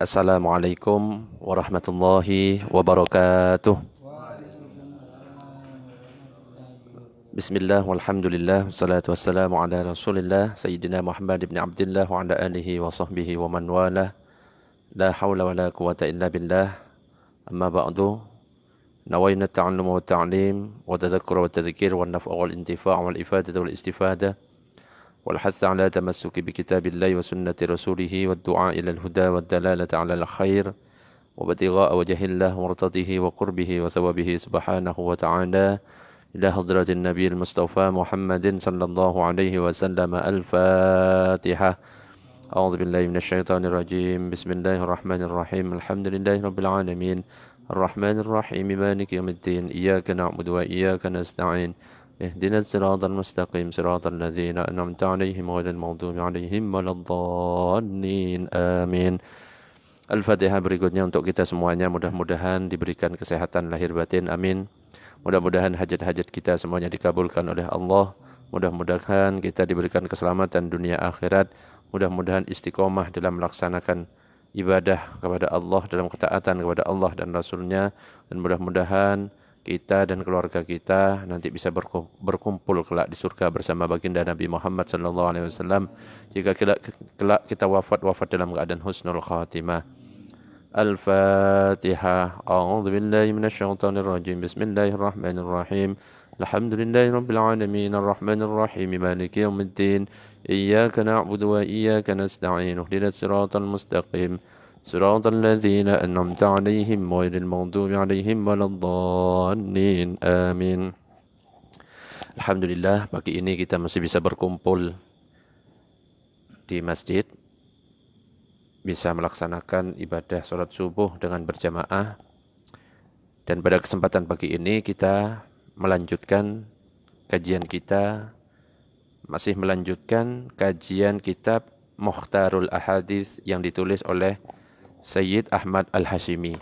Assalamualaikum warahmatullahi wabarakatuh. Bismillah walhamdulillah wassalatu wassalamu ala rasulillah Sayyidina Muhammad ibn Abdullah wa ala alihi wa sahbihi wa man walah. La hawla wa la quwata illa billah. Amma ba'du. Nawayna ta'allum wa ta'lim wa tadhakkur wa tadhkir wa naf'a wal intifa' wal ifadah wal istifadah wal hath ala tamassuki bi kitabillahi wa sunnati rasulih wa du'a ila al-huda wa dalalata ala al-khair wa batigha'a wajhillah wa murtadihi wa qurbihi wa thawabihi subhanahu wa ta'ala إلى حضرة النبي المصطفى محمد صلى الله عليه وسلم الفاتحة أعوذ بالله من الشيطان الرجيم بسم الله الرحمن الرحيم الحمد لله رب العالمين الرحمن الرحيم مالك يوم الدين إياك نعبد وإياك نستعين اهدنا الصراط المستقيم صراط الذين أنعمت عليهم غير المغضوب عليهم ولا الضالين آمين. Al-Fatihah berikutnya untuk kita semuanya, mudah-mudahan diberikan kesehatan lahir batin, amin. Mudah-mudahan hajat-hajat kita semuanya dikabulkan oleh Allah. Mudah-mudahan kita diberikan keselamatan dunia akhirat. Mudah-mudahan istiqomah dalam melaksanakan ibadah kepada Allah, dalam ketaatan kepada Allah dan Rasulnya. Dan mudah-mudahan kita dan keluarga kita nanti bisa berkumpul kelak di surga bersama baginda Nabi Muhammad SAW. Jika kelak kita wafat dalam keadaan husnul khatimah. Al-Fatihah. A'udzu billahi minasyaitonir rajim. Bismillahirrahmanirrahim. Alhamdulillahi rabbil alamin arrahmanir rahim maliki yaumiddin. Iyyaka na'budu wa iyyaka nasta'in. Ihdinas siratal mustaqim. Siratal ladzina an'amta 'alaihim ghairil maghdubi 'alaihim waladdallin. Amin. Alhamdulillah, pagi ini kita masih bisa berkumpul di masjid, bisa melaksanakan ibadah sholat subuh dengan berjamaah. Dan pada kesempatan pagi ini kita melanjutkan kajian kita, masih melanjutkan kajian kitab Mukhtarul Ahadits yang ditulis oleh Sayyid Ahmad Al-Hashimi.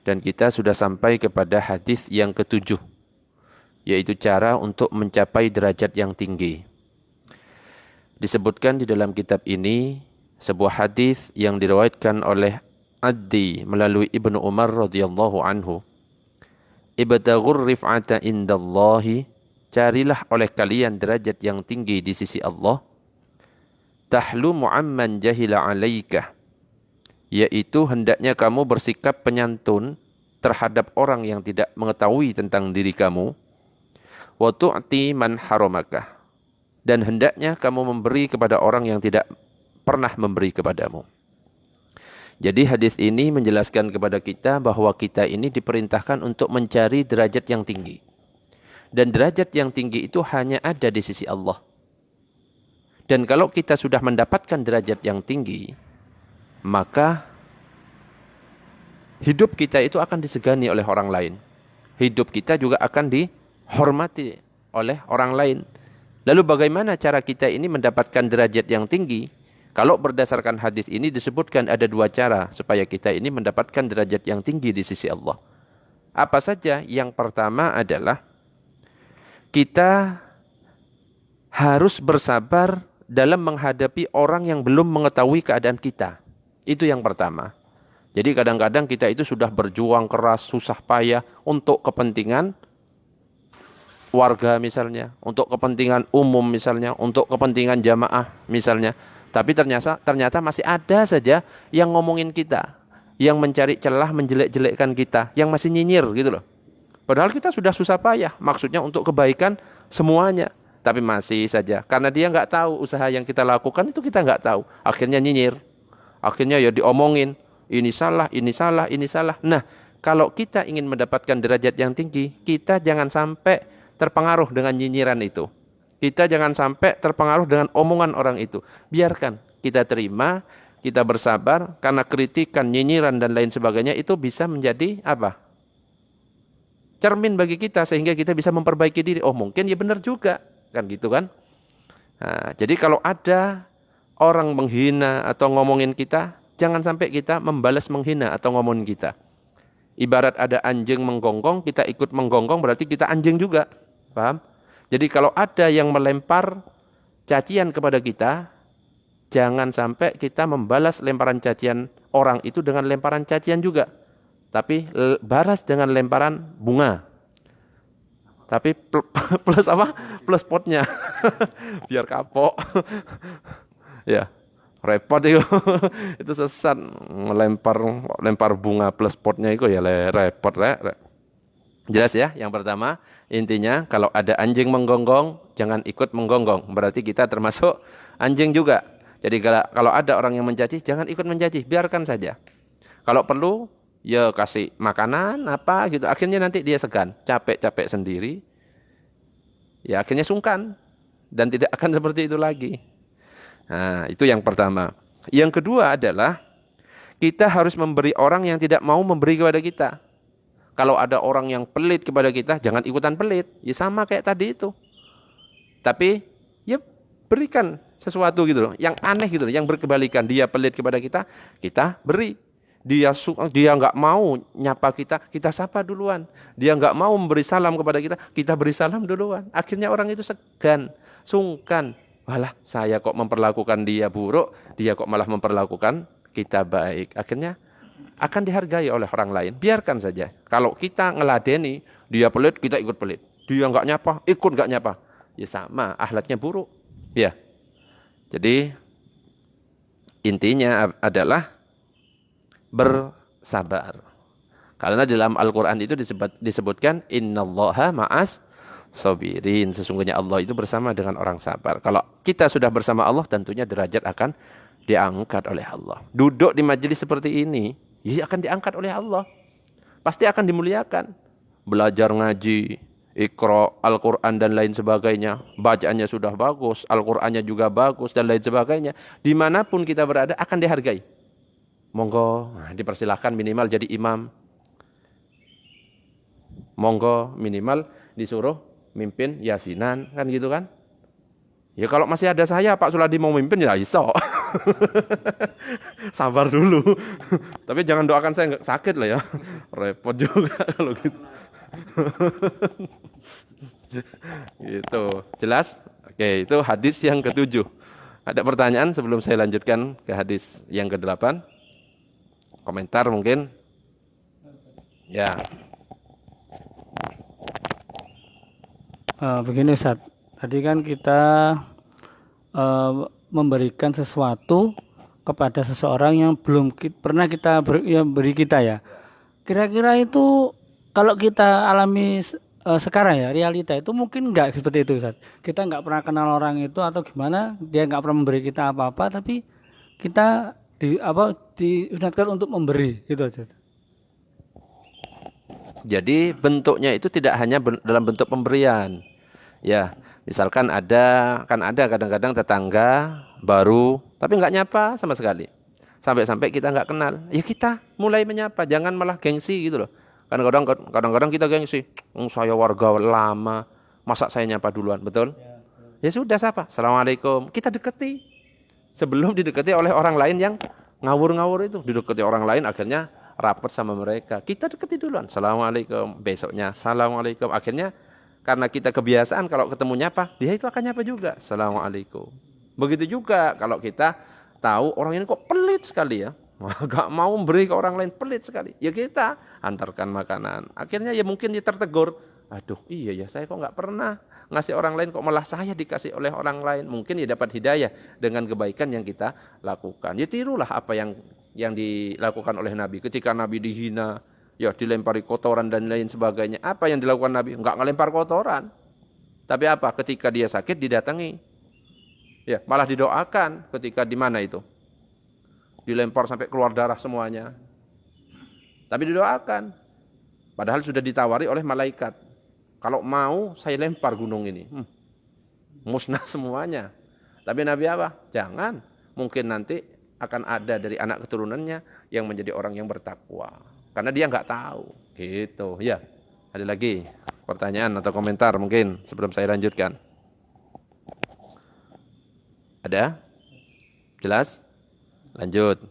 Dan kita sudah sampai kepada hadis yang ketujuh, yaitu cara untuk mencapai derajat yang tinggi. Disebutkan di dalam kitab ini sebuah hadis yang diriwayatkan oleh Addi melalui Ibnu Umar radhiyallahu anhu. Ibtaghur rif'ata indallahi, carilah oleh kalian derajat yang tinggi di sisi Allah. Tahlu mu'amman jahila 'alaika, yaitu hendaknya kamu bersikap penyantun terhadap orang yang tidak mengetahui tentang diri kamu. Wa tu'ti man haramaka, dan hendaknya kamu memberi kepada orang yang tidak pernah memberi kepadamu. Jadi hadis ini menjelaskan kepada kita bahwa kita ini diperintahkan untuk mencari derajat yang tinggi. Dan derajat yang tinggi itu hanya ada di sisi Allah. Dan kalau kita sudah mendapatkan derajat yang tinggi, maka hidup kita itu akan disegani oleh orang lain. Hidup kita juga akan dihormati oleh orang lain. Lalu bagaimana cara kita ini mendapatkan derajat yang tinggi? Kalau berdasarkan hadis ini disebutkan ada dua cara supaya kita ini mendapatkan derajat yang tinggi di sisi Allah. Apa saja? Yang pertama adalah kita harus bersabar dalam menghadapi orang yang belum mengetahui keadaan kita. Itu yang pertama. Jadi kadang-kadang kita itu sudah berjuang keras, susah payah untuk kepentingan warga misalnya, untuk kepentingan umum misalnya, untuk kepentingan jamaah misalnya. Tapi ternyata masih ada saja yang ngomongin kita, yang mencari celah menjelek-jelekkan kita, yang masih nyinyir gitu loh. Padahal kita sudah susah payah, maksudnya untuk kebaikan semuanya. Tapi masih saja, karena dia nggak tahu usaha yang kita lakukan itu kita nggak tahu. Akhirnya nyinyir, akhirnya ya diomongin, ini salah, ini salah, ini salah. Nah, kalau kita ingin mendapatkan derajat yang tinggi, kita jangan sampai terpengaruh dengan nyinyiran itu. Kita jangan sampai terpengaruh dengan omongan orang itu. Biarkan kita terima, kita bersabar, karena kritikan, nyinyiran dan lain sebagainya itu bisa menjadi apa? Cermin bagi kita sehingga kita bisa memperbaiki diri. Oh mungkin ya benar juga, kan gitu kan? Nah, jadi kalau ada orang menghina atau ngomongin kita, jangan sampai kita membalas menghina atau ngomongin kita. Ibarat ada anjing menggonggong, kita ikut menggonggong berarti kita anjing juga. Paham? Jadi kalau ada yang melempar cacian kepada kita, jangan sampai kita membalas lemparan cacian orang itu dengan lemparan cacian juga. Tapi balas dengan lemparan bunga. Tapi plus apa? Plus potnya. Biar kapok. Ya, repot itu. Itu sesat, lempar bunga plus potnya itu ya repot. Jelas ya, yang pertama intinya kalau ada anjing menggonggong, jangan ikut menggonggong. Berarti kita termasuk anjing juga. Jadi kalau ada orang yang mencaci, jangan ikut mencaci, biarkan saja. Kalau perlu, ya kasih makanan apa gitu. Akhirnya nanti dia segan, capek-capek sendiri. Ya akhirnya sungkan dan tidak akan seperti itu lagi. Nah, itu yang pertama. Yang kedua adalah kita harus memberi orang yang tidak mau memberi kepada kita. Kalau ada orang yang pelit kepada kita, jangan ikutan pelit. Ya sama kayak tadi itu. Tapi ya berikan sesuatu gitu loh, yang aneh gitu loh, yang berkebalikan. Dia pelit kepada kita, kita beri. Dia nggak mau nyapa kita, kita sapa duluan. Dia nggak mau memberi salam kepada kita beri salam duluan. Akhirnya orang itu segan, sungkan. Walah, saya kok memperlakukan dia buruk, dia kok malah memperlakukan kita baik. Akhirnya akan dihargai oleh orang lain. Biarkan saja. Kalau kita ngeladeni, dia pelit, kita ikut pelit. Dia nggak nyapa, ikut nggak nyapa. Ya sama, akhlaknya buruk. Ya. Jadi intinya adalah bersabar. Karena dalam Al-Quran itu disebutkan innallaha ma'as sabirin. Sesungguhnya Allah itu bersama dengan orang sabar. Kalau kita sudah bersama Allah, tentunya derajat akan diangkat oleh Allah. Duduk di majelis seperti ini, ya akan diangkat oleh Allah. Pasti akan dimuliakan. Belajar ngaji, Iqra, Al-Quran dan lain sebagainya. Bacaannya sudah bagus, Al-Qurannya juga bagus dan lain sebagainya. Dimanapun kita berada akan dihargai. Monggo, dipersilahkan minimal jadi imam. Monggo minimal disuruh mimpin yasinan, kan gitu kan. Ya kalau masih ada saya, Pak Suladi mau mimpin ya iso. Sabar dulu. Tapi jangan doakan saya nggak sakit lah ya. Repot juga kalau gitu. Gitu. Jelas? Oke, itu hadis yang ke-7. Ada pertanyaan sebelum saya lanjutkan ke hadis yang ke-8? Komentar mungkin? Ya. Begini Ustaz, tadi kan kita memberikan sesuatu kepada seseorang yang belum pernah kita beri kita ya. Kira-kira itu kalau kita alami sekarang ya, realita itu mungkin enggak seperti itu Ustaz. Kita enggak pernah kenal orang itu atau gimana, dia enggak pernah memberi kita apa-apa, tapi kita diingatkan untuk memberi gitu Ustaz. Jadi bentuknya itu tidak hanya dalam bentuk pemberian. Ya, misalkan ada kadang-kadang tetangga baru tapi nggak nyapa sama sekali. Sampai-sampai kita nggak kenal. Ya kita mulai menyapa, jangan malah gengsi gitu loh. Kadang-kadang kita gengsi. Saya warga lama, masa saya nyapa duluan, betul? Ya sudah sapa. Assalamualaikum. Kita deketi. Sebelum didekati oleh orang lain yang ngawur-ngawur itu, didekati orang lain akhirnya rapat sama mereka. Kita deketi duluan. Assalamualaikum. Besoknya Assalamualaikum. Akhirnya karena kita kebiasaan kalau ketemu nyapa, dia itu akan nyapa juga. Assalamualaikum. Begitu juga kalau kita tahu orang ini kok pelit sekali ya. Gak mau beri ke orang lain, pelit sekali. Ya kita antarkan makanan. Akhirnya ya mungkin dia tertegur. Aduh iya ya, saya kok gak pernah ngasih orang lain, kok malah saya dikasih oleh orang lain. Mungkin ya dapat hidayah dengan kebaikan yang kita lakukan. Ya tirulah apa yang dilakukan oleh Nabi. Ketika Nabi dihina, ya dilempari kotoran dan lain sebagainya. Apa yang dilakukan Nabi? Enggak ngelempar kotoran. Tapi apa? Ketika dia sakit didatangi. Ya, malah didoakan ketika di mana itu? Dilempar sampai keluar darah semuanya. Tapi didoakan. Padahal sudah ditawari oleh malaikat. Kalau mau saya lempar gunung ini. Musnah semuanya. Tapi Nabi apa? Jangan. Mungkin nanti akan ada dari anak keturunannya yang menjadi orang yang bertakwa. Karena dia nggak tahu, gitu. Ya, ada lagi pertanyaan atau komentar mungkin sebelum saya lanjutkan. Ada? Jelas? Lanjut.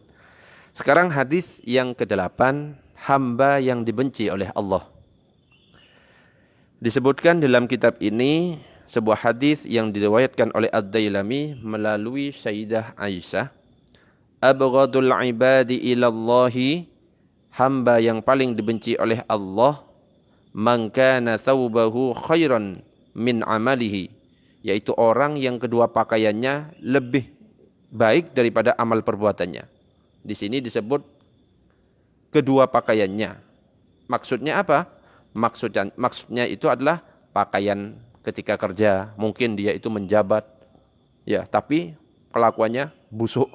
Sekarang hadis yang ke-8, hamba yang dibenci oleh Allah. Disebutkan dalam kitab ini sebuah hadis yang diriwayatkan oleh Ad-Dailami melalui Sayyidah Aisyah, abghadul ibadi ilallahi, hamba yang paling dibenci oleh Allah, man kana thawbahu khairan min amalihi, yaitu orang yang kedua pakaiannya lebih baik daripada amal perbuatannya. Di sini disebut kedua pakaiannya. Maksudnya apa? Maksudnya itu adalah pakaian ketika kerja, mungkin dia itu menjabat, ya, tapi kelakuannya busuk,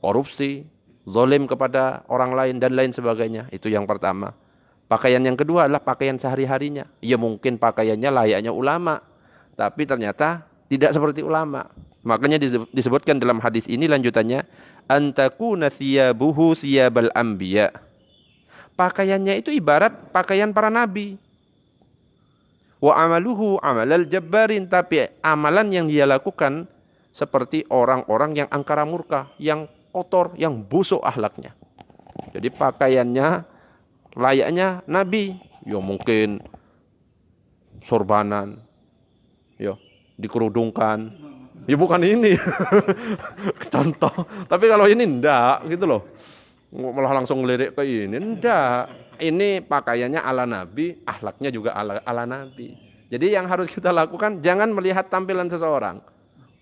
korupsi, zalim kepada orang lain dan lain sebagainya. Itu yang pertama. Pakaian yang kedua adalah pakaian sehari-harinya. Ya mungkin pakaiannya layaknya ulama, tapi ternyata tidak seperti ulama. Makanya disebutkan dalam hadis ini lanjutannya, antakuna thiyabuhu thiyabal anbiya. Pakaiannya itu ibarat pakaian para nabi. Wa amaluhu amalal jabbarin, tapi amalan yang dia lakukan seperti orang-orang yang angkara murka, yang kotor, yang busuk akhlaknya. Jadi pakaiannya layaknya nabi, ya mungkin sorbanan, ya dikerudungkan. Ya bukan ini contoh, tapi kalau ini enggak gitu loh, malah langsung ngelirik ke ini, enggak. Ini pakaiannya ala nabi, akhlaknya juga ala nabi. Jadi yang harus kita lakukan, jangan melihat tampilan seseorang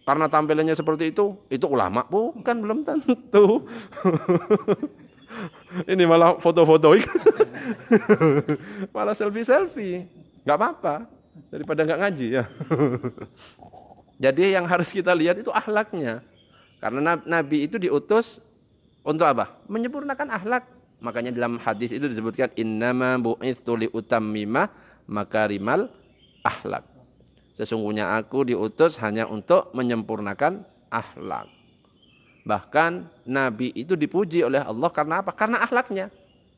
karena tampilannya seperti itu ulama, bukan, belum tentu. Ini malah foto-foto, malah selfie, nggak apa-apa daripada nggak ngaji ya. Jadi yang harus kita lihat itu akhlaknya. Karena Nabi itu diutus untuk apa? Menyempurnakan akhlak. Makanya dalam hadis itu disebutkan innama bu'itsu li utammima makarimal akhlak. Sesungguhnya aku diutus hanya untuk menyempurnakan akhlak. Bahkan Nabi itu dipuji oleh Allah karena apa? Karena akhlaknya.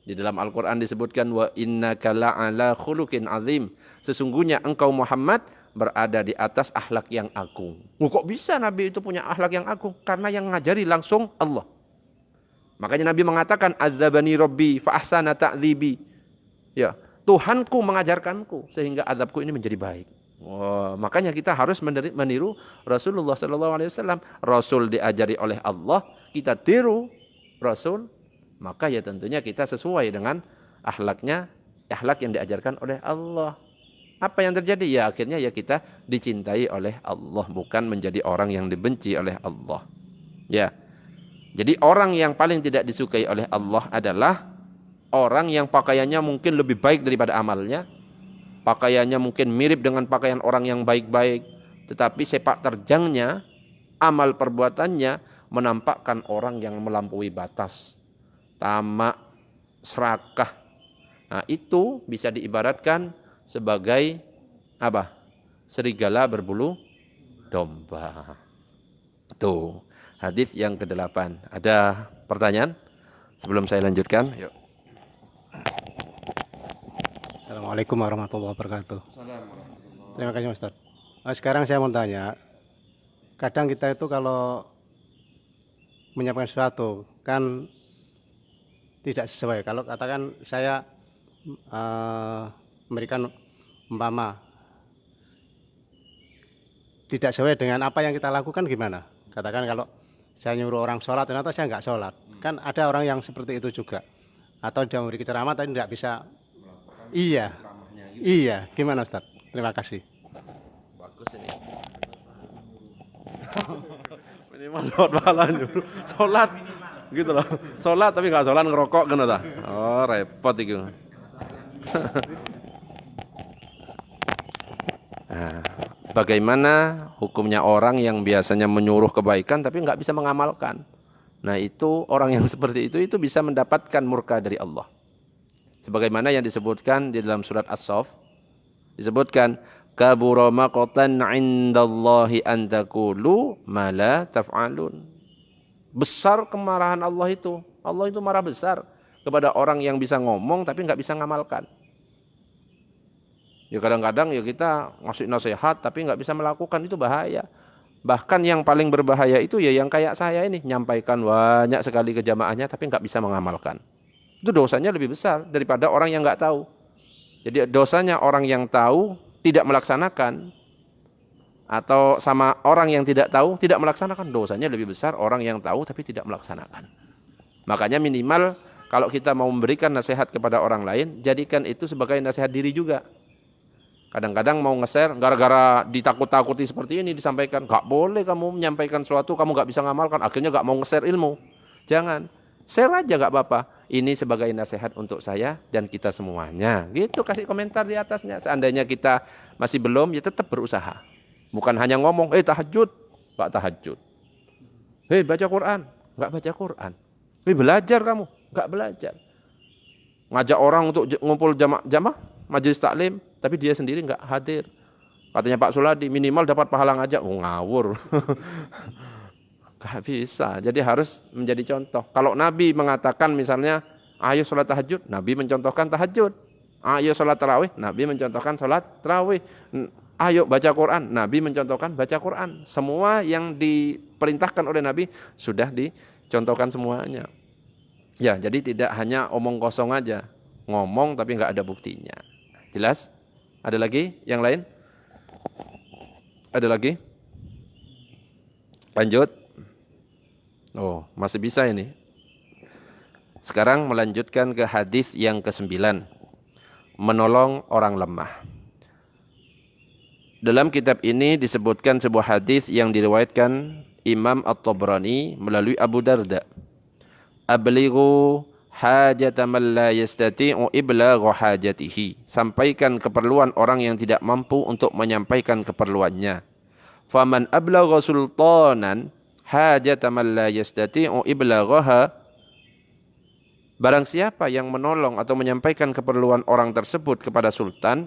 Di dalam Al-Quran disebutkan wa innaka la'ala khuluqin azim. Sesungguhnya engkau Muhammad berada di atas akhlak yang agung. Kok bisa Nabi itu punya akhlak yang agung? Karena yang ngajari langsung Allah. Makanya Nabi mengatakan azabani rabbi fa ahsana ta'dzibi. Ya, Tuhanku mengajarkanku sehingga azabku ini menjadi baik. Makanya kita harus meniru Rasulullah SAW. Rasul diajari oleh Allah, kita tiru Rasul. Maka ya tentunya kita sesuai dengan akhlaknya, akhlak yang diajarkan oleh Allah. Apa yang terjadi? Ya akhirnya ya kita dicintai oleh Allah, bukan menjadi orang yang dibenci oleh Allah. Ya. Jadi orang yang paling tidak disukai oleh Allah adalah orang yang pakaiannya mungkin lebih baik daripada amalnya. Pakaiannya mungkin mirip dengan pakaian orang yang baik-baik, tetapi sepak terjangnya, amal perbuatannya menampakkan orang yang melampaui batas. Tamak, serakah. Nah, itu bisa diibaratkan sebagai apa? Serigala berbulu domba. Tuh, hadis yang ke-8. Ada pertanyaan sebelum saya lanjutkan? Yuk. Assalamualaikum warahmatullahi wabarakatuh. Terima kasih Ustaz. Sekarang saya mau tanya, kadang kita itu kalau menyampaikan sesuatu kan tidak sesuai. Kalau katakan saya memberikan umpama tidak sesuai dengan apa yang kita lakukan, gimana? Katakan kalau saya nyuruh orang sholat ternyata saya nggak sholat, kan ada orang yang seperti itu juga. Atau dia memberi ceramah tapi tidak bisa. Iya, iya, gimana Ustaz? Terima kasih. Bagus ini. Minimal lewat pahala nyuruh sholat, gitu loh. Sholat tapi nggak sholat, ngerokok kan ada. Oh repot itu. Nah, bagaimana hukumnya orang yang biasanya menyuruh kebaikan tapi nggak bisa mengamalkan? Nah itu orang yang seperti itu bisa mendapatkan murka dari Allah. Sebagaimana yang disebutkan di dalam surat As-Saff, disebutkan kabura maqtan 'indallahi an taqulu ma la taf'alun. Besar kemarahan Allah itu. Allah itu marah besar kepada orang yang bisa ngomong tapi nggak bisa ngamalkan. Ya kadang-kadang ya kita ngasih nasihat tapi nggak bisa melakukan, itu bahaya. Bahkan yang paling berbahaya itu ya yang kayak saya ini, nyampaikan banyak sekali ke jamaahnya tapi nggak bisa mengamalkan. Itu dosanya lebih besar daripada orang yang nggak tahu. Jadi dosanya orang yang tahu tidak melaksanakan atau sama orang yang tidak tahu, tidak melaksanakan, dosanya lebih besar orang yang tahu tapi tidak melaksanakan. Makanya minimal kalau kita mau memberikan nasihat kepada orang lain, jadikan itu sebagai nasihat diri juga. Kadang-kadang mau nge-share, gara-gara ditakut-takuti seperti ini disampaikan, gak boleh kamu menyampaikan sesuatu, kamu gak bisa ngamalkan, akhirnya gak mau nge-share ilmu. Jangan, share aja gak apa-apa. Ini sebagai nasihat untuk saya dan kita semuanya. Gitu, kasih komentar di atasnya. Seandainya kita masih belum, ya tetap berusaha. Bukan hanya ngomong, tahajud, gak tahajud. Baca Quran, gak baca Quran. Belajar kamu, gak belajar. Ngajak orang untuk ngumpul jamaah, majelis taklim, tapi dia sendiri nggak hadir. Katanya Pak Suladi minimal dapat pahala ngajak, ngawur. Gak bisa. Jadi harus menjadi contoh. Kalau Nabi mengatakan misalnya, ayo sholat tahajud, Nabi mencontohkan tahajud. Ayo sholat tarawih, Nabi mencontohkan sholat tarawih. Ayo baca Quran, Nabi mencontohkan baca Quran. Semua yang diperintahkan oleh Nabi sudah dicontohkan semuanya. Ya, jadi tidak hanya omong kosong aja, ngomong tapi nggak ada buktinya. Jelas? Ada lagi yang lain? Ada lagi? Lanjut. Oh, masih bisa ini. Sekarang melanjutkan ke hadis yang ke-9. Menolong orang lemah. Dalam kitab ini disebutkan sebuah hadis yang diriwayatkan Imam At-Tabrani melalui Abu Darda. Ablighu hajata man la yastati'u iblagha hajatihi. Sampaikan keperluan orang yang tidak mampu untuk menyampaikan keperluannya. Faman ablagha sultanan hajata man la yastati'u iblaghaha. Barang siapa yang menolong atau menyampaikan keperluan orang tersebut kepada sultan,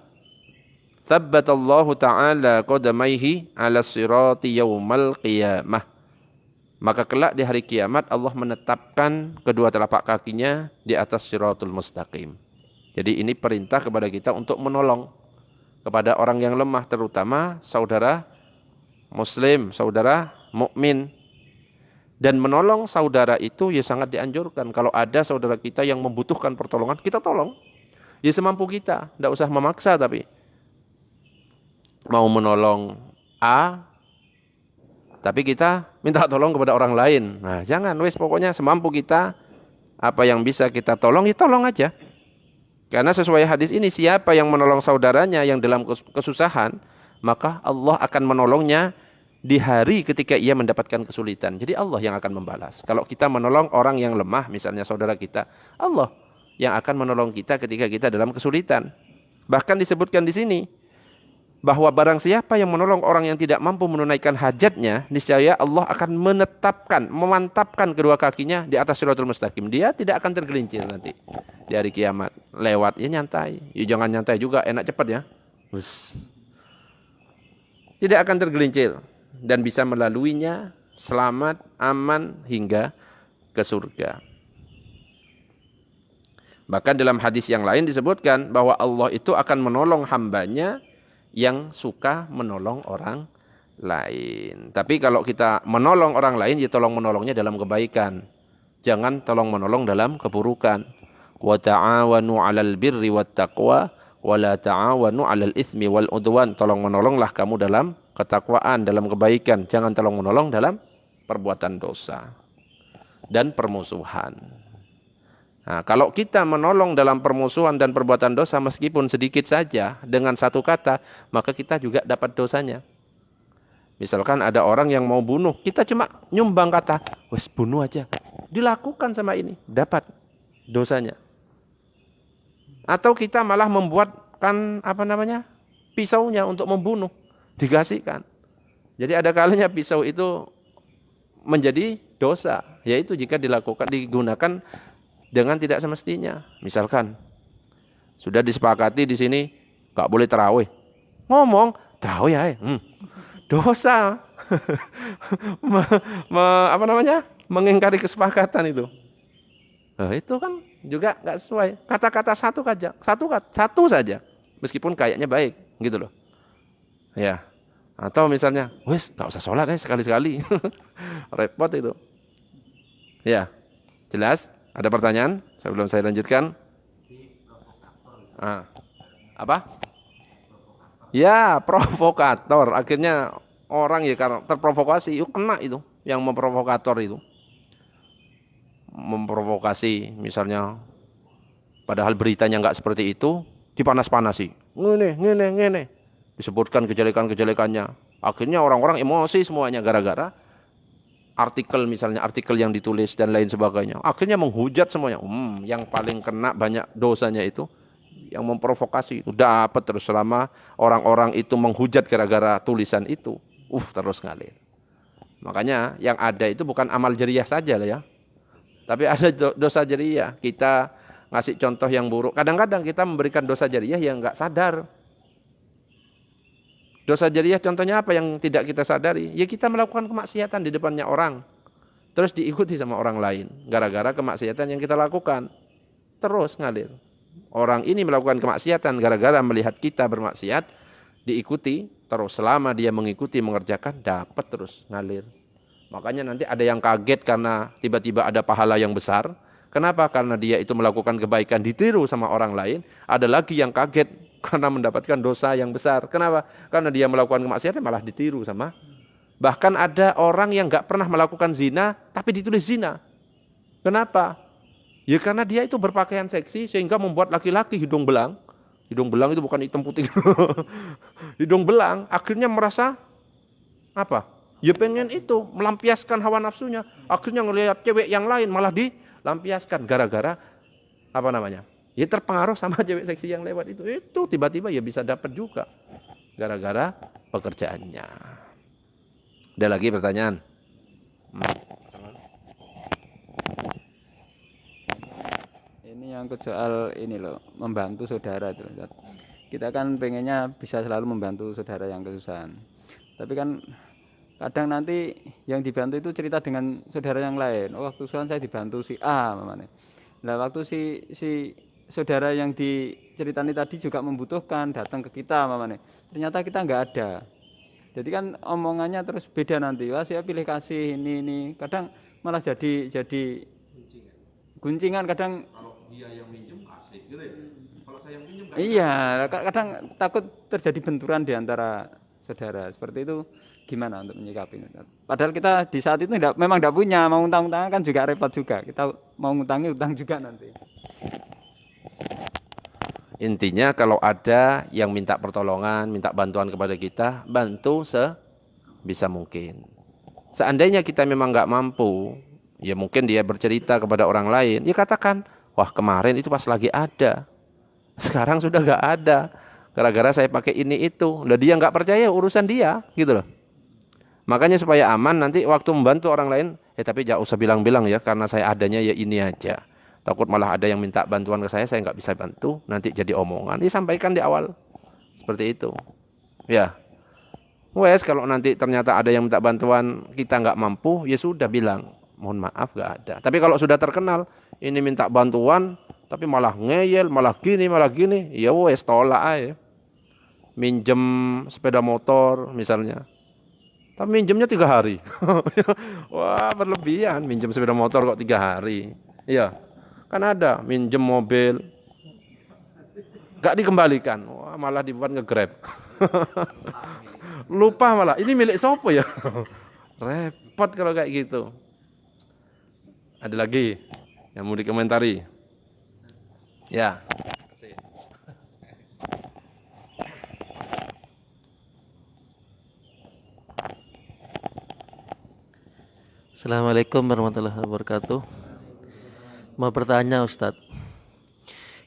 thabbatallahu ta'ala qadamaihi 'ala sirati yaumal qiyamah. Maka kelak di hari kiamat Allah menetapkan kedua telapak kakinya di atas siratul mustaqim. Jadi ini perintah kepada kita untuk menolong kepada orang yang lemah, terutama saudara muslim, saudara mukmin. Dan menolong saudara itu ya sangat dianjurkan. Kalau ada saudara kita yang membutuhkan pertolongan, kita tolong. Ya semampu kita, tidak usah memaksa tapi. Mau menolong A, tapi kita minta tolong kepada orang lain. Nah, jangan, pokoknya semampu kita, apa yang bisa kita tolong, ya tolong aja. Karena sesuai hadis ini, siapa yang menolong saudaranya yang dalam kesusahan, maka Allah akan menolongnya di hari ketika ia mendapatkan kesulitan. Jadi Allah yang akan membalas. Kalau kita menolong orang yang lemah, misalnya saudara kita, Allah yang akan menolong kita ketika kita dalam kesulitan. Bahkan disebutkan di sini, bahwa barang siapa yang menolong orang yang tidak mampu menunaikan hajatnya, niscaya Allah akan menetapkan, memantapkan kedua kakinya di atas siratul mustaqim. Dia tidak akan tergelincir nanti di hari kiamat. Lewat, ya nyantai. Ya jangan nyantai juga, enak cepat ya. Tidak akan tergelincir dan bisa melaluinya selamat, aman hingga ke surga. Bahkan dalam hadis yang lain disebutkan bahwa Allah itu akan menolong hambanya yang suka menolong orang lain. Tapi kalau kita menolong orang lain, ya tolong menolongnya dalam kebaikan. Jangan tolong menolong dalam keburukan. Wa ta'awanu 'alal birri wat taqwa wa la ta'awanu 'alal itsmi wal udwan. Tolong menolonglah kamu dalam ketakwaan, dalam kebaikan. Jangan tolong menolong dalam perbuatan dosa dan permusuhan. Nah, kalau kita menolong dalam permusuhan dan perbuatan dosa meskipun sedikit saja dengan satu kata, maka kita juga dapat dosanya. Misalkan ada orang yang mau bunuh, kita cuma nyumbang kata, wes bunuh aja. Dilakukan sama ini, dapat dosanya. Atau kita malah membuatkan pisaunya untuk membunuh, dikasihkan. Jadi ada kalanya pisau itu menjadi dosa, yaitu jika digunakan dengan tidak semestinya. Misalkan sudah disepakati di sini enggak boleh tarawih. Ngomong tarawih ya. Dosa. Mengingkari kesepakatan itu. Nah, itu kan juga enggak sesuai. Kata-kata satu saja. Meskipun kayaknya baik, gitu loh. Ya. Atau misalnya, wes enggak usah sholat sekali-sekali. Repot itu. Ya. Jelas? Ada pertanyaan sebelum saya lanjutkan? Apa? Ya, provokator. Akhirnya orang ya karena terprovokasi, itu kena itu, yang memprovokator itu. Memprovokasi misalnya padahal beritanya nggak seperti itu, dipanas-panasi. Ngene. Disebutkan kejelekan-kejelekannya. Akhirnya orang-orang emosi semuanya gara-gara artikel misalnya, artikel yang ditulis dan lain sebagainya. Akhirnya menghujat semuanya. Yang paling kena banyak dosanya itu yang memprovokasi itu dapat terus selama orang-orang itu menghujat gara-gara tulisan itu. Terus ngalir. Makanya yang ada itu bukan amal jariah saja lah ya. Tapi ada dosa jariah. Kita ngasih contoh yang buruk. Kadang-kadang kita memberikan dosa jariah yang nggak sadar. Dosa jariah contohnya apa yang tidak kita sadari? Ya kita melakukan kemaksiatan di depannya orang. Terus diikuti sama orang lain. Gara-gara kemaksiatan yang kita lakukan. Terus ngalir. Orang ini melakukan kemaksiatan gara-gara melihat kita bermaksiat. Diikuti. Terus selama dia mengikuti, mengerjakan, dapat terus ngalir. Makanya nanti ada yang kaget karena tiba-tiba ada pahala yang besar. Kenapa? Karena dia itu melakukan kebaikan ditiru sama orang lain. Ada lagi yang kaget karena mendapatkan dosa yang besar. Kenapa? Karena dia melakukan kemaksiatan malah ditiru sama. Bahkan ada orang yang gak pernah melakukan zina tapi ditulis zina. Kenapa? Ya karena dia itu berpakaian seksi sehingga membuat laki-laki hidung belang. Hidung belang itu bukan hitam putih. Hidung belang akhirnya merasa apa? Ya pengen itu, melampiaskan hawa nafsunya. Akhirnya ngelihat cewek yang lain malah dilampiaskan. Gara-gara, apa namanya? Ya terpengaruh sama cewek seksi yang lewat itu. Itu tiba-tiba ya bisa dapat juga. Gara-gara pekerjaannya. Ada lagi pertanyaan? Ini yang soal ini loh, membantu saudara itu. Kita kan pengennya bisa selalu membantu saudara yang kesusahan. Tapi kan kadang nanti yang dibantu itu cerita dengan saudara yang lain. Waktu kesusahan saya dibantu si A mamane. Nah, waktu si saudara yang diceritani tadi juga membutuhkan, datang ke kita mamane. Ternyata kita enggak ada. Jadi kan omongannya terus beda nanti. Wah, saya pilih kasih ini. Kadang malah jadi guncingan kadang. Kalau dia yang minjem asik gitu ya. Kalau saya yang minjem iya, kadang takut terjadi benturan di antara saudara. Seperti itu gimana untuk menyikapi? Padahal kita di saat itu memang tidak punya, mau utang-utangan kan juga repot juga. Kita mau ngutangi utang juga nanti. Intinya kalau ada yang minta pertolongan, minta bantuan kepada kita, bantu sebisa mungkin. Seandainya kita memang nggak mampu, ya mungkin dia bercerita kepada orang lain, ya katakan, wah kemarin itu pas lagi ada, sekarang sudah nggak ada, gara-gara saya pakai ini itu. Lah dia nggak percaya, urusan dia, gitu loh. Makanya supaya aman nanti waktu membantu orang lain, tapi jangan usah bilang-bilang ya, karena saya adanya ya ini aja. Takut malah ada yang minta bantuan ke saya nggak bisa bantu, nanti jadi omongan. Disampaikan di awal, seperti itu. Ya, wes kalau nanti ternyata ada yang minta bantuan kita nggak mampu, ya sudah bilang, mohon maaf nggak ada. Tapi kalau sudah terkenal, ini minta bantuan, tapi malah ngeyel, malah gini, ya wes tolak aja. Minjem sepeda motor misalnya. Tapi minjemnya 3 hari. Wah berlebihan, minjem sepeda motor kok 3 hari. Iya, kan ada minjem mobil, gak dikembalikan. Wah malah dibuat nge-grab. Lupa malah, ini milik siapa ya? Repot kalau kayak gitu. Ada lagi yang mau dikomentari? Ya. Assalamualaikum warahmatullahi wabarakatuh. Mau bertanya Ustadz,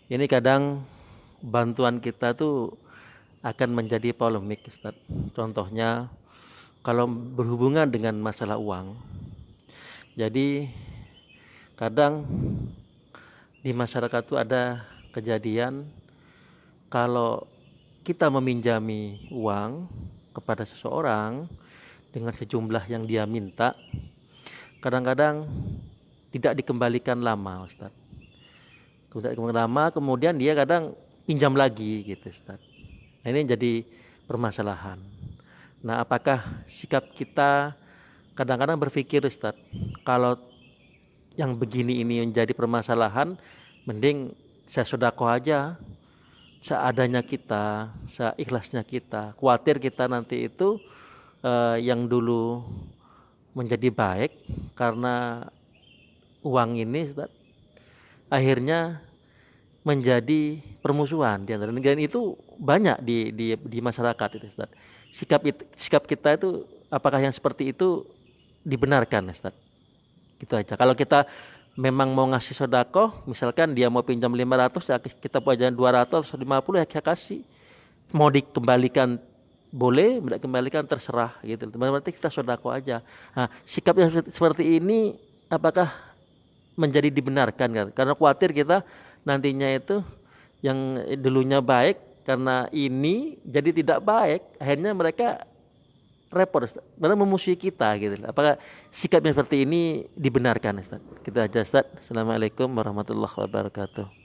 ini kadang bantuan kita tuh akan menjadi polemik Ustadz. Contohnya kalau berhubungan dengan masalah uang. Jadi kadang di masyarakat tuh ada kejadian kalau kita meminjami uang kepada seseorang dengan sejumlah yang dia minta, kadang-kadang tidak dikembalikan lama Ustaz. Tidak dikembalikan lama, kemudian dia kadang pinjam lagi gitu Ustaz. Nah ini jadi permasalahan. Nah apakah sikap kita kadang-kadang berpikir Ustaz, kalau yang begini ini menjadi permasalahan, mending saya sedekah aja, seadanya kita, seikhlasnya kita. Khawatir kita nanti itu yang dulu menjadi baik karena uang ini, Ustaz, akhirnya menjadi permusuhan di antara negara. Itu banyak di masyarakat itu, Ustaz. Sikap kita itu apakah yang seperti itu dibenarkan, Ustaz? Gitu aja. Kalau kita memang mau ngasih sedekah, misalkan dia mau pinjam 500, ya kita punya 200 atau 50 ya kita kasih. Mau dikembalikan boleh, tidak kembalikan terserah gitu. Berarti kita sedekah aja. Nah, sikap yang seperti ini apakah menjadi dibenarkan kan? Karena khawatir kita nantinya itu yang dulunya baik karena ini jadi tidak baik, akhirnya mereka repot, karena memusuhi kita gitu. Apakah sikap yang seperti ini dibenarkan, Ustaz? Kita aja, Ustaz. Assalamualaikum warahmatullahi wabarakatuh.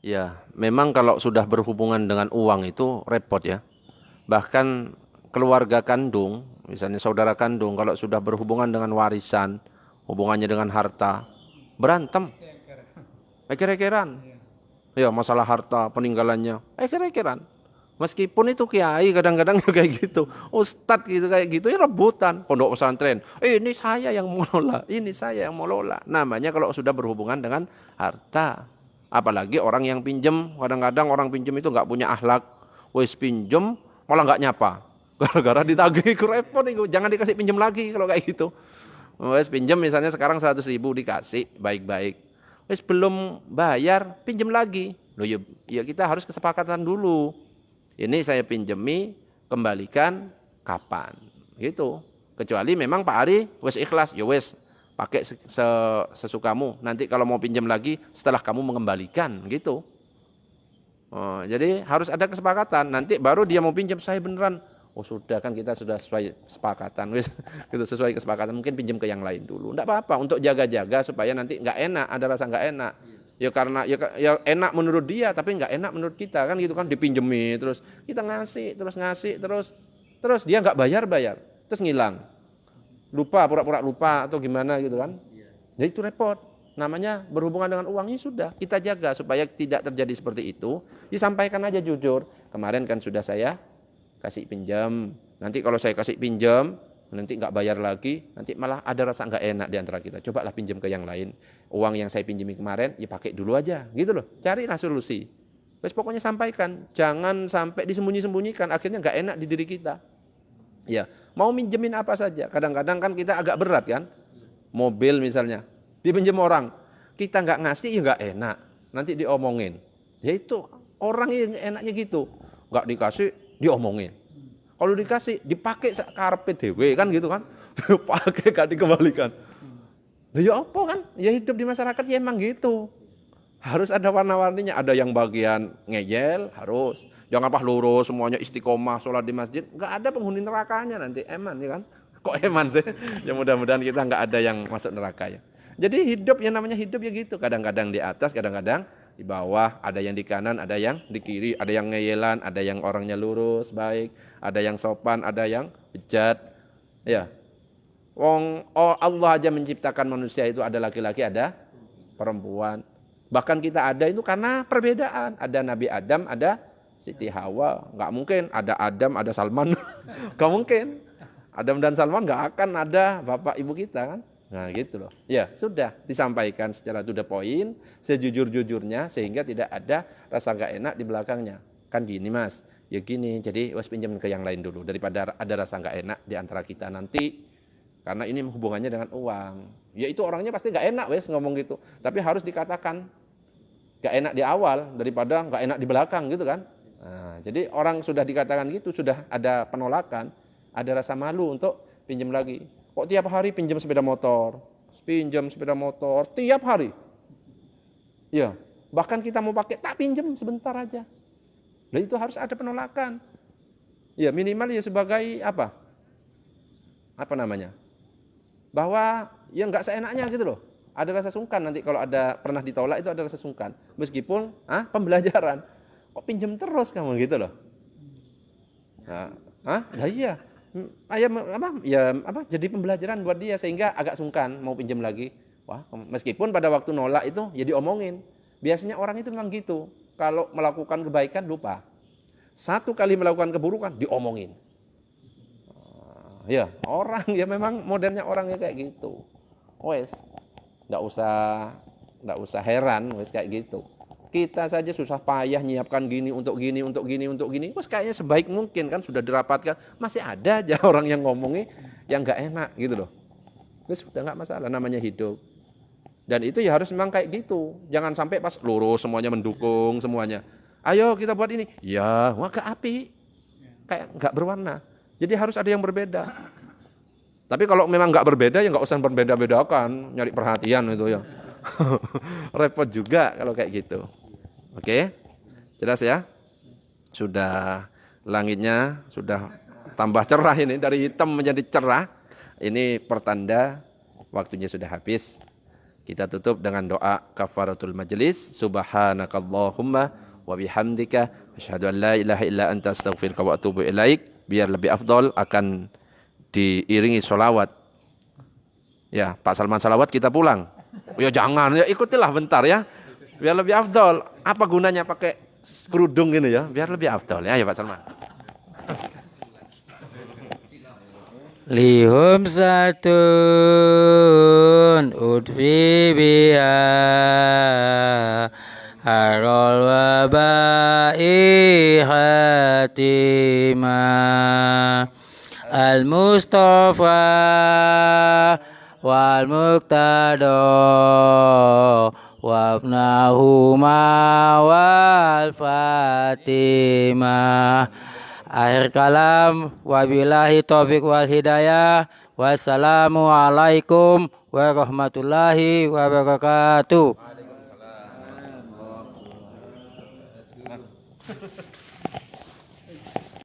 Ya, memang kalau sudah berhubungan dengan uang itu repot ya. Bahkan keluarga kandung, misalnya saudara kandung, kalau sudah berhubungan dengan warisan, hubungannya dengan harta, berantem. Eker-ekeran. Ya, masalah harta, peninggalannya, eker-ekeran. Meskipun itu kiai kadang-kadang kayak gitu, ustadz gitu kayak gitu ya rebutan. Pondok pesantren, ini saya yang mengelola, ini saya yang mengelola. Namanya kalau sudah berhubungan dengan harta. Apalagi orang yang pinjem, kadang-kadang orang pinjem itu nggak punya akhlak. Wes pinjem malah nggak nyapa. Gara-gara ditagih repot itu. Jangan dikasih pinjem lagi kalau kayak gitu. Wes pinjem misalnya sekarang 100.000 dikasih baik-baik. Wes belum bayar pinjem lagi. Loh ya kita harus kesepakatan dulu. Ini saya pinjemi, kembalikan kapan? Gitu. Kecuali memang Pak Ari wes ikhlas, ya wes pakai sesukamu. Nanti kalau mau pinjam lagi setelah kamu mengembalikan gitu. Jadi harus ada kesepakatan. Nanti baru dia mau pinjam, saya beneran. Oh sudah kan kita sudah sesuai kesepakatan. Wis gitu, sesuai kesepakatan mungkin pinjam ke yang lain dulu. Enggak apa-apa untuk jaga-jaga supaya nanti enggak enak, ada rasa enggak enak. Ya karena ya enak menurut dia tapi enggak enak menurut kita kan gitu kan, dipinjemi terus kita ngasih terus dia enggak bayar terus ngilang. Lupa, pura-pura lupa atau gimana gitu kan. Jadi itu repot. Namanya berhubungan dengan uangnya sudah kita jaga supaya tidak terjadi seperti itu. Disampaikan aja jujur. Kemarin kan sudah saya kasih pinjam. Nanti kalau saya kasih pinjam, nanti nggak bayar lagi, nanti malah ada rasa nggak enak di antara kita. Cobalah pinjam ke yang lain. Uang yang saya pinjami kemarin, ya pakai dulu aja, gitu loh. Carilah solusi. Terus pokoknya sampaikan, jangan sampai disembunyi-sembunyikan. Akhirnya nggak enak di diri kita. Ya, mau minjemin apa saja. Kadang-kadang kan kita agak berat kan. Mobil misalnya, dipinjam orang. Kita nggak ngasih ya nggak enak. Nanti diomongin. Ya itu orang yang enaknya gitu. Nggak dikasih, diomongin. Kalau dikasih, dipakai karpet dewe kan gitu kan. Pakai gak dikembalikan. Ya apa kan? Ya hidup di masyarakat ya emang gitu. Harus ada warna-warninya. Ada yang bagian ngeyel, harus. Jangan apa lurus semuanya istiqomah sholat di masjid. Nggak ada penghuni nerakanya nanti. Eman ya kan? Kok eman sih? Ya mudah-mudahan kita nggak ada yang masuk neraka ya. Jadi hidup yang namanya hidup ya gitu. Kadang-kadang di atas, kadang-kadang di bawah. Ada yang di kanan, ada yang di kiri. Ada yang ngeyelan, ada yang orangnya lurus, baik. Ada yang sopan, ada yang bejat. Ya. Allah aja menciptakan manusia itu ada laki-laki, ada perempuan. Bahkan kita ada itu karena perbedaan. Ada Nabi Adam, ada Siti Hawa. Nggak mungkin ada Adam, ada Salman. Nggak mungkin. Adam dan Salman nggak akan ada bapak ibu kita kan. Nah gitu loh. Ya sudah disampaikan secara to the point, sejujur-jujurnya sehingga tidak ada rasa nggak enak di belakangnya. Kan gini mas, ya gini. Jadi wes pinjam ke yang lain dulu daripada ada rasa nggak enak di antara kita nanti. Karena ini hubungannya dengan uang. Ya itu orangnya pasti nggak enak wes ngomong gitu. Tapi harus dikatakan nggak enak di awal daripada nggak enak di belakang gitu kan. Nah, jadi orang sudah dikatakan gitu, sudah ada penolakan, ada rasa malu untuk pinjam lagi. Kok tiap hari pinjam sepeda motor tiap hari. Ya, bahkan kita mau pakai tak pinjam sebentar aja. Nah itu harus ada penolakan. Ya minimal ya sebagai apa? Apa namanya? Bahwa ya nggak seenaknya gitu loh. Ada rasa sungkan nanti kalau ada pernah ditolak itu ada rasa sungkan. Meskipun pembelajaran. Kok pinjam terus kamu gitu loh. Nah, iya. Jadi pembelajaran buat dia sehingga agak sungkan mau pinjam lagi. Wah, meskipun pada waktu nolak itu ya diomongin. Biasanya orang itu memang gitu. Kalau melakukan kebaikan lupa. Satu kali melakukan keburukan diomongin. Ya, orang ya memang modelnya orangnya kayak gitu. Wes, nggak usah heran wes kayak gitu. Kita saja susah payah nyiapkan gini untuk gini untuk gini untuk gini. Wes kayaknya sebaik mungkin kan sudah dirapatkan. Masih ada aja orang yang ngomongnya yang nggak enak gitu loh. Wes sudah nggak masalah, namanya hidup. Dan itu ya harus memang kayak gitu. Jangan sampai pas lurus semuanya mendukung semuanya. Ayo kita buat ini. Ya, wah ke api. Kayak nggak berwarna. Jadi harus ada yang berbeda. Tapi kalau memang nggak berbeda ya nggak usah berbeda-bedakan, nyari perhatian itu ya. Repot juga kalau kayak gitu. Oke, jelas ya. Sudah langitnya sudah tambah cerah ini, dari hitam menjadi cerah. Ini pertanda waktunya sudah habis. Kita tutup dengan doa kafaratul majlis. Subhanakallahumma wa bihamdika asyhadu an la ilaha illa anta astaghfiruka wa atubu ilaik. Biar lebih afdol akan diiringi sholawat. Ya, Pak Salman sholawat kita pulang. Ya jangan, ya ikutilah bentar ya. Biar lebih afdol. Apa gunanya pakai kerudung gini ya? Biar lebih afdol ya, Pak Salman. Lihum satun udfi biha harol wabai hatimah al-mustafa wal muqtada wabnahuma wal fatimah. Akhir kalam, wabillahi taufiq wal hidayah. Wassalamualaikum warahmatullahi wabarakatuh.